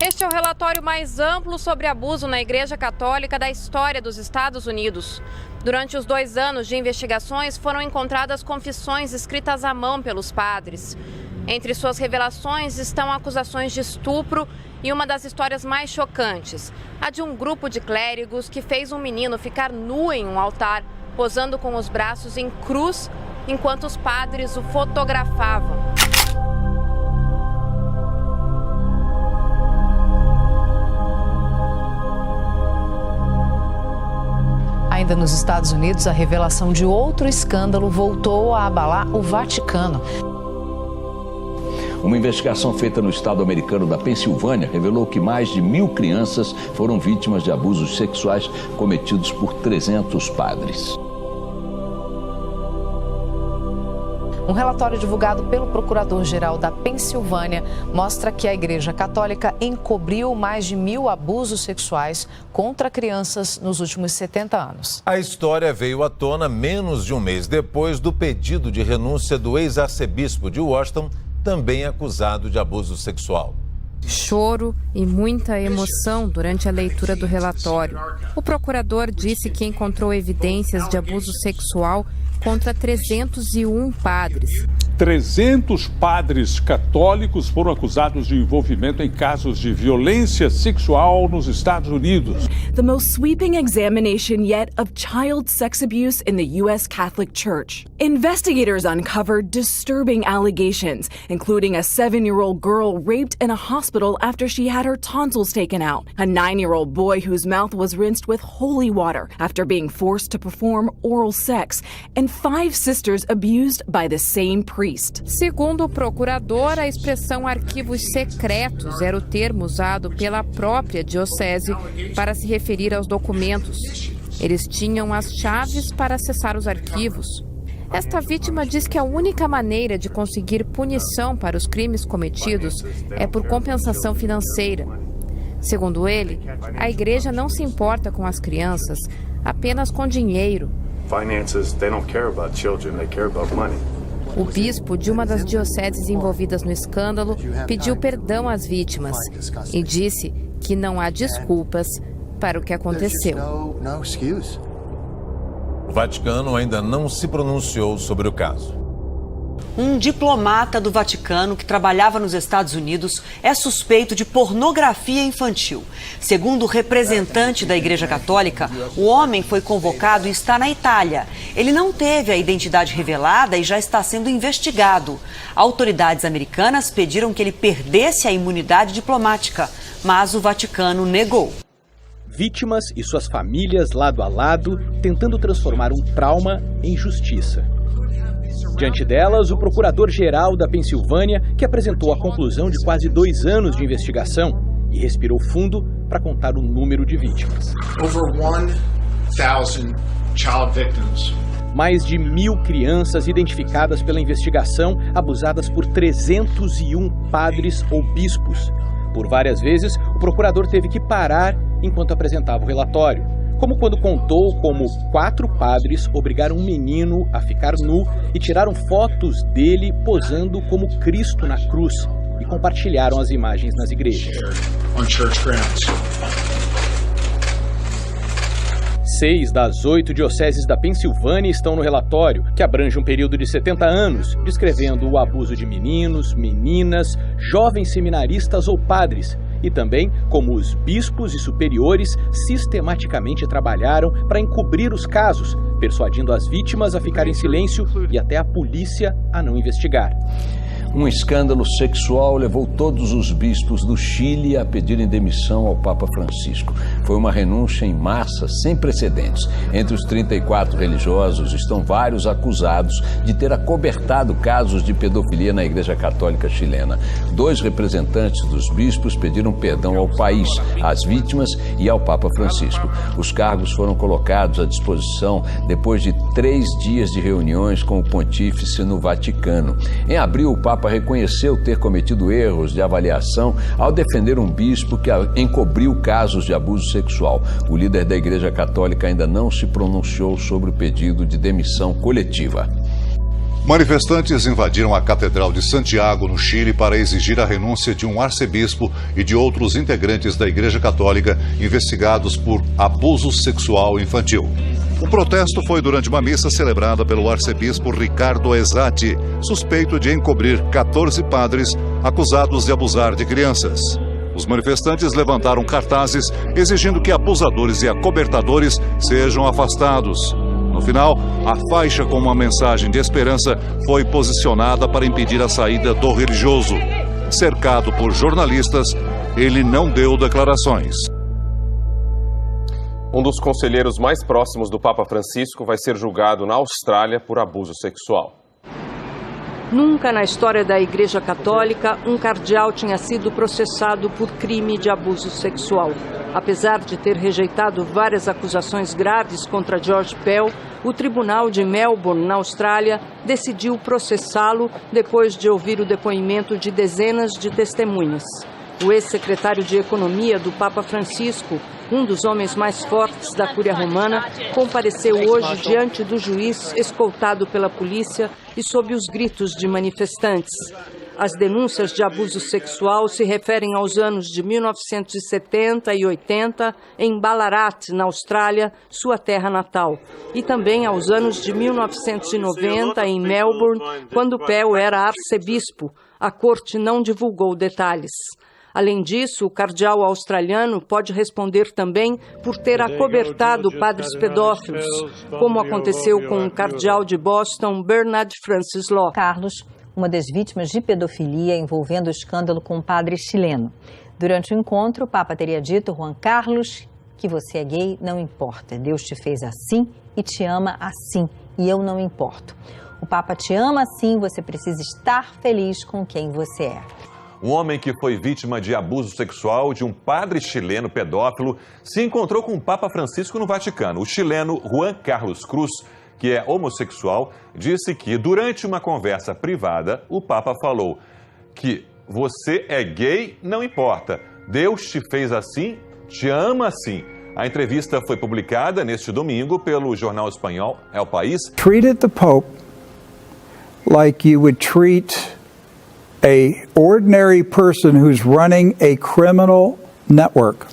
Este é o relatório mais amplo sobre abuso na Igreja Católica da história dos Estados Unidos. Durante os 2 anos de investigações, foram encontradas confissões escritas à mão pelos padres. Entre suas revelações estão acusações de estupro e uma das histórias mais chocantes, a de um grupo de clérigos que fez um menino ficar nu em um altar, posando com os braços em cruz, enquanto os padres o fotografavam. Ainda nos Estados Unidos, a revelação de outro escândalo voltou a abalar o Vaticano. Uma investigação feita no estado americano da Pensilvânia revelou que mais de 1.000 crianças foram vítimas de abusos sexuais cometidos por 300 padres. Um relatório divulgado pelo procurador-geral da Pensilvânia mostra que a Igreja Católica encobriu mais de 1.000 abusos sexuais contra crianças nos últimos 70 anos. A história veio à tona menos de um mês depois do pedido de renúncia do ex-arcebispo de Washington, também acusado de abuso sexual. Choro e muita emoção durante a leitura do relatório. O procurador disse que encontrou evidências de abuso sexual contra 301 padres. 300 padres católicos foram acusados de envolvimento em casos de violência sexual nos Estados Unidos. The most sweeping examination yet of child sex abuse in the U.S. Catholic Church. Investigators uncovered disturbing allegations, including a 7-year-old girl raped in a hospital after she had her tonsils taken out, a 9-year-old boy whose mouth was rinsed with holy water after being forced to perform oral sex, and 5 sisters abused by the same priest. Segundo o procurador, a expressão arquivos secretos era o termo usado pela própria diocese para se referir aos documentos. Eles tinham as chaves para acessar os arquivos. Esta vítima diz que a única maneira de conseguir punição para os crimes cometidos é por compensação financeira. Segundo ele, a igreja não se importa com as crianças, apenas com dinheiro. Finances, they don't care about children, they care about money. O bispo de uma das dioceses envolvidas no escândalo pediu perdão às vítimas e disse que não há desculpas para o que aconteceu. O Vaticano ainda não se pronunciou sobre o caso. Um diplomata do Vaticano que trabalhava nos Estados Unidos é suspeito de pornografia infantil. Segundo o representante da Igreja Católica, o homem foi convocado e está na Itália. Ele não teve a identidade revelada e já está sendo investigado. Autoridades americanas pediram que ele perdesse a imunidade diplomática, mas o Vaticano negou. Vítimas e suas famílias lado a lado, tentando transformar um trauma em justiça. Diante delas, o procurador-geral da Pensilvânia, que apresentou a conclusão de quase 2 anos de investigação e respirou fundo para contar o número de vítimas. Over 1,000 child victims. Mais de 1.000 crianças identificadas pela investigação, abusadas por 301 padres ou bispos. Por várias vezes, o procurador teve que parar enquanto apresentava o relatório. Como quando contou como 4 padres obrigaram um menino a ficar nu e tiraram fotos dele posando como Cristo na cruz e compartilharam as imagens nas igrejas. 6 das 8 dioceses da Pensilvânia estão no relatório, que abrange um período de 70 anos, descrevendo o abuso de meninos, meninas, jovens seminaristas ou padres, e também como os bispos e superiores sistematicamente trabalharam para encobrir os casos, persuadindo as vítimas a ficar em silêncio e até a polícia a não investigar. Um escândalo sexual levou todos os bispos do Chile a pedirem demissão ao Papa Francisco. Foi uma renúncia em massa sem precedentes. Entre os 34 religiosos estão vários acusados de ter acobertado casos de pedofilia na Igreja Católica chilena. 2 representantes dos bispos pediram perdão ao país, às vítimas e ao Papa Francisco. Os cargos foram colocados à disposição depois de 3 dias de reuniões com o pontífice no Vaticano. Em abril, o Papa reconheceu ter cometido erros de avaliação ao defender um bispo que encobriu casos de abuso sexual. O líder da Igreja Católica ainda não se pronunciou sobre o pedido de demissão coletiva. Manifestantes invadiram a Catedral de Santiago, no Chile, para exigir a renúncia de um arcebispo e de outros integrantes da Igreja Católica investigados por abuso sexual infantil. O protesto foi durante uma missa celebrada pelo arcebispo Ricardo Esati, suspeito de encobrir 14 padres acusados de abusar de crianças. Os manifestantes levantaram cartazes exigindo que abusadores e acobertadores sejam afastados. No final, a faixa com uma mensagem de esperança foi posicionada para impedir a saída do religioso. Cercado por jornalistas, ele não deu declarações. Um dos conselheiros mais próximos do Papa Francisco vai ser julgado na Austrália por abuso sexual. Nunca na história da Igreja Católica um cardeal tinha sido processado por crime de abuso sexual. Apesar de ter rejeitado várias acusações graves contra George Pell, o Tribunal de Melbourne, na Austrália, decidiu processá-lo depois de ouvir o depoimento de dezenas de testemunhas. O ex-secretário de Economia do Papa Francisco, um dos homens mais fortes da Cúria Romana, compareceu hoje diante do juiz, escoltado pela polícia e sob os gritos de manifestantes. As denúncias de abuso sexual se referem aos anos de 1970 e 80 em Ballarat, na Austrália, sua terra natal, e também aos anos de 1990 em Melbourne, quando Pell era arcebispo. A corte não divulgou detalhes. Além disso, o cardeal australiano pode responder também por ter acobertado padres pedófilos, como aconteceu com o cardeal de Boston, Bernard Francis Law. Carlos, uma das vítimas de pedofilia envolvendo o escândalo com um padre chileno. Durante o encontro, o Papa teria dito: Juan Carlos, que você é gay, não importa. Deus te fez assim e te ama assim, e eu não importo. O Papa te ama assim, você precisa estar feliz com quem você é. Um homem que foi vítima de abuso sexual de um padre chileno pedófilo se encontrou com o Papa Francisco no Vaticano. O chileno Juan Carlos Cruz, que é homossexual, disse que durante uma conversa privada, o Papa falou que você é gay, não importa. Deus te fez assim, te ama assim. A entrevista foi publicada neste domingo pelo jornal espanhol El País. Treated the Pope like you would treat a ordinary person who's running a criminal network.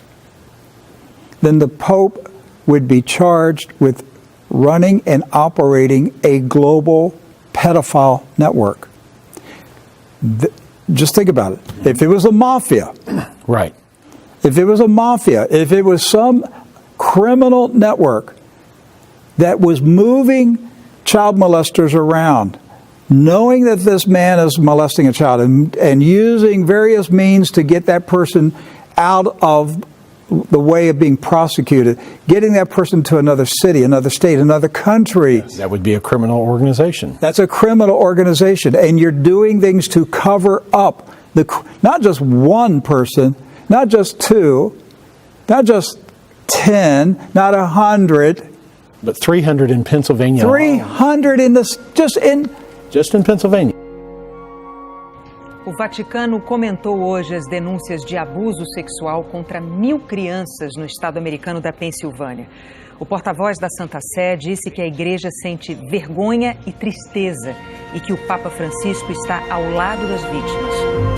Then the Pope would be charged with running and operating a global pedophile network. Just think about it. If it was a mafia, right? If it was a mafia, if it was some criminal network that was moving child molesters around, knowing that this man is molesting a child and using various means to get that person out of the way of being prosecuted, getting that person to another city, another state, another country. That would be a criminal organization. That's a criminal organization, and you're doing things to cover up not just one person, not just two, not just 10, not 100. But 300 in Pennsylvania. 300 in this, just in Pennsylvania. O Vaticano comentou hoje as denúncias de abuso sexual contra 1.000 crianças no estado americano da Pensilvânia. O porta-voz da Santa Sé disse que a igreja sente vergonha e tristeza e que o Papa Francisco está ao lado das vítimas.